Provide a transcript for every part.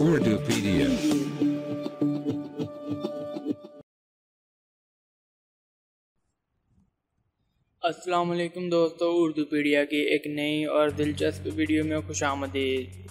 Urdupedia। अस्सलाम वालेकुम दोस्तों, उर्दूपीडिया की एक नई और दिलचस्प वीडियो में खुशामदीद।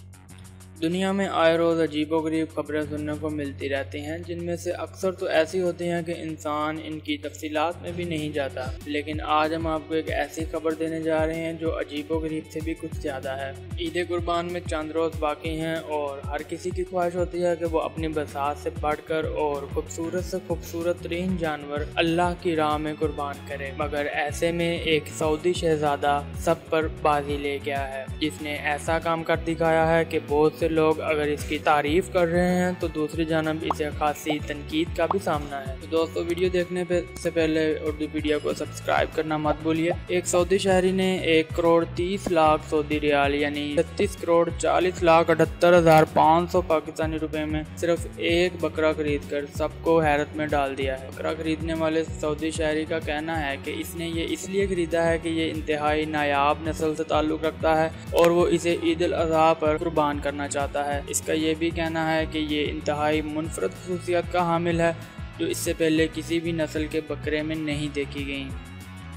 दुनिया में आए रोज़ अजीबोगरीब खबरें सुनने को मिलती रहती हैं, जिनमें से अक्सर तो ऐसी होती हैं कि इंसान इनकी तफसीलात में भी नहीं जाता। लेकिन आज हम आपको एक ऐसी खबर देने जा रहे हैं जो अजीबोगरीब से भी कुछ ज़्यादा है। ईद कुर्बान में चंद रोज़ बाकी हैं और हर किसी की ख्वाहिश होती है कि वो अपनी बसात से बढ़कर और खूबसूरत से खूबसूरत तरीन जानवर अल्लाह की राह में कुर्बान करे। मगर ऐसे में एक सऊदी शहजादा सब पर बाजी ले गया है, जिसने ऐसा काम कर दिखाया है कि बहुत से लोग अगर इसकी तारीफ कर रहे हैं तो दूसरी जानब इसे खासी तनकीद का भी सामना है। तो दोस्तों, वीडियो देखने से पहले उर्दूपीडिया को सब्सक्राइब करना मत भूलिए। एक सऊदी शहरी ने 1 करोड़ 30 लाख सऊदी रियाल यानी 36 करोड़ 40 लाख 78,500 पाकिस्तानी रुपए में सिर्फ एक बकरा खरीद कर सबको हैरत में डाल दिया है। बकरा खरीदने वाले सऊदी शहरी का कहना है कि इसने ये इसलिए खरीदा है कि ये इंतहाई नायाब नस्ल से ताल्लुक़ रखता है और वो इसे ईद उल अज़हा पर कुर्बान करना चाहता है। इसका ये भी कहना है कि ये इंतहाई मुनफरद खुसूसियत का हामिल है जो इससे पहले किसी भी नस्ल के बकरे में नहीं देखी गई।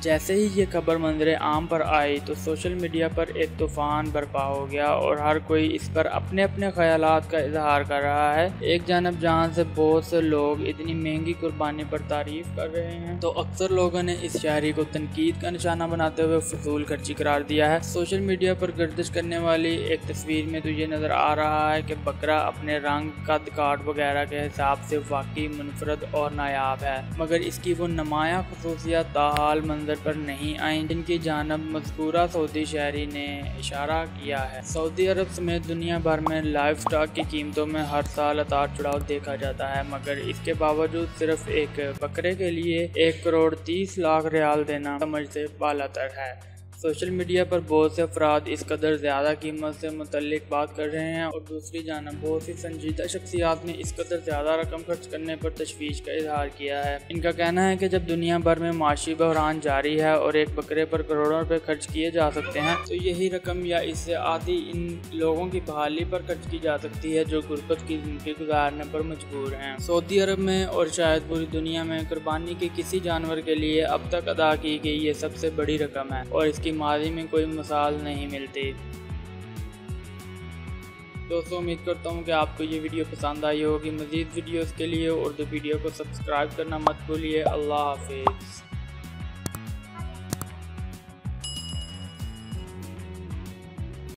जैसे ही ये खबर मंजर आम पर आई तो सोशल मीडिया पर एक तूफ़ान बर्पा हो गया और हर कोई इस पर अपने अपने ख्यालात का इजहार कर रहा है। एक जानब जहां से बहुत से लोग इतनी महंगी कुर्बानी पर तारीफ कर रहे हैं, तो अक्सर लोगों ने इस शहरी को तनकीद का निशाना बनाते हुए फजूल खर्ची करार दिया है। सोशल मीडिया पर गर्दिश करने वाली एक तस्वीर में तो ये नज़र आ रहा है कि बकरा अपने रंग, कद काट वगैरह के हिसाब से वाकई मुनफरद और नायाब है, मगर इसकी वो नुमाया खसूसियात ताहाल पर नहीं आई जिनकी जानब मज़कूरा सऊदी शहरी ने इशारा किया है। सऊदी अरब समेत दुनिया भर में लाइफ स्टॉक की कीमतों में हर साल उतार चढ़ाव देखा जाता है, मगर इसके बावजूद सिर्फ एक बकरे के लिए 1 करोड़ 30 लाख रियाल देना समझ से बालातर है। सोशल मीडिया पर बहुत से अफराद इस कदर ज़्यादा कीमत से मुतल्लिक बात कर रहे हैं और दूसरी जानब बहुत सी संजीदा शख्सियात ने इस कदर ज़्यादा रकम खर्च करने पर तशवीश का इजहार किया है। इनका कहना है कि जब दुनिया भर में माशी बहरान जारी है और एक बकरे पर करोड़ों रुपए खर्च किए जा सकते हैं, तो यही रकम या इससे आधी इन लोगों की बहाली पर खर्च की जा सकती है जो गुर्बत की जिंदगी गुजारने पर मजबूर हैं। सऊदी अरब में और शायद पूरी दुनिया में कुर्बानी के किसी जानवर के लिए अब तक अदा की गई ये सबसे बड़ी रकम है और इसकी माजी में कोई मिसाल नहीं मिलती। दोस्तों, उम्मीद करता हूँ कि आपको ये वीडियो पसंद आई होगी। मज़ीद वीडियोस के लिए उर्दूपीडिया को सब्सक्राइब करना मत भूलिए। अल्लाह हाफिज़।